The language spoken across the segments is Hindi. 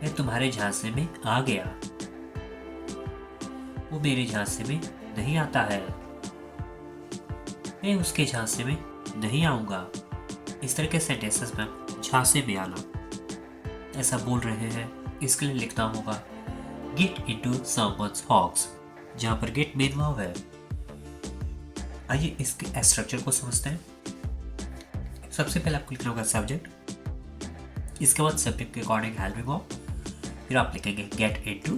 मैं तुम्हारे झांसे में आ गया। वो मेरे झांसे में नहीं आता है। मैं उसके झांसे में नहीं आऊंगा। इस तरह के सेंटेंसेस में झांसे में आना ऐसा बोल रहे हैं, इसके लिए लिखना होगा गेट इनटू समवन्स हॉक्स, जहां पर गेट मेन वर्ब है। आइए इसके स्ट्रक्चर को समझते हैं। सबसे पहले आपको लिखना होगा सब्जेक्ट, इसके बाद सब्जेक्ट के अकॉर्डिंग हेल्पिंग वर्ब, फिर आप लिखेंगे गेट इनटू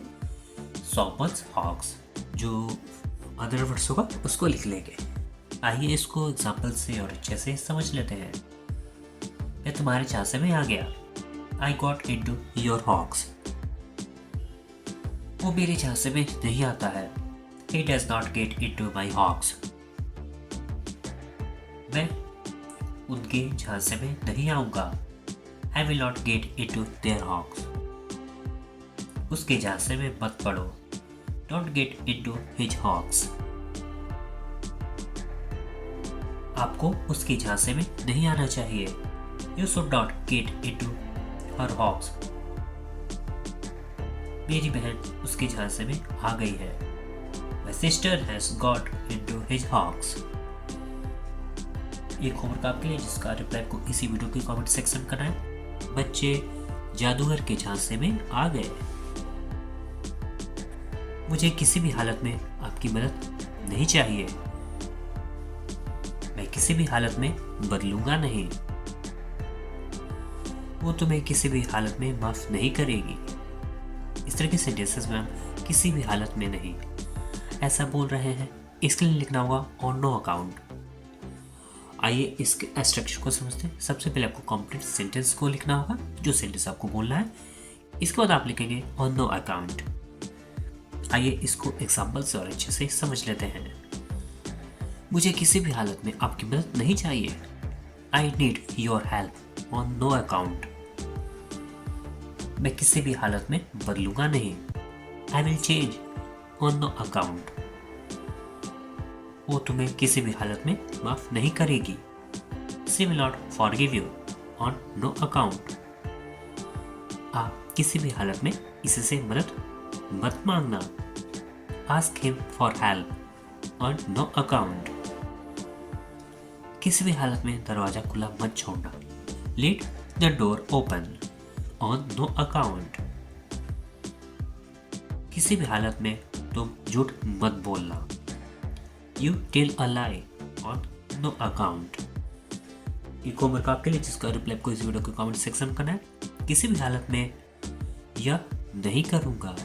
समवन्स हॉक्स, जो अदर वर्ड्स होगा उसको लिख लेंगे। आइए इसको एग्जाम्पल से और अच्छे से समझ लेते हैं। मैं तुम्हारे झांसे में आ गया। I got into your hoax. वो मेरे झांसे में नहीं आता है। He does not get into my hawks. मैं उनके झांसे में नहीं आऊंगा। I will not get into their hawks. उसके झांसे में मत पड़ो। Don't get into his hawks. आपको उसके झांसे में नहीं आना चाहिए। You should not get into her hawks. मेरी बहन उसके झांसे में आ गई है। My sister has got into his hawks. एक होमवर्क आपके लिए जिसका रिप्लाई को इसी वीडियो के कमेंट सेक्शन करना है। बच्चे जादूगर के झांसे में आ गए। मुझे किसी भी हालत में आपकी मदद नहीं चाहिए। मैं किसी भी हालत में बदलूंगा नहीं। वो तुम्हें किसी भी हालत में माफ नहीं करेगी। इस तरह के सेंटेंसेस में हम किसी भी हालत में नहीं ऐसा बोल रहे हैं, इसके लिए लिखना होगा ऑन नो अकाउंट। आइए इसके स्ट्रक्चर को समझते हैं। सबसे पहले आपको कंप्लीट सेंटेंस को लिखना होगा, जो सेंटेंस आपको बोलना है। इसके बाद आप लिखेंगे ऑन नो अकाउंट। आइए इसको एग्जाम्पल से और अच्छे से समझ लेते हैं। मुझे किसी भी हालत में आपकी मदद नहीं चाहिए। I need your help on no account. मैं किसी भी हालत में बदलूंगा नहीं। I will change on no account. वो तुम्हें किसी भी हालत में माफ नहीं करेगी। She will not forgive you on no account. आप किसी भी हालत में किसी से मदद मत मांगना। Ask him for help on no account. किसी भी हालत में दरवाजा खुला मत छोड़ना। Leave the door open on no account. किसी भी हालत में तुम झूठ मत बोलना। You tell a lie on no account. एक होमवर्क आपके लिए जिसका रिप्लाई को इस वीडियो के कमेंट सेक्शन करना है। किसी भी हालत में यह नहीं करूंगा।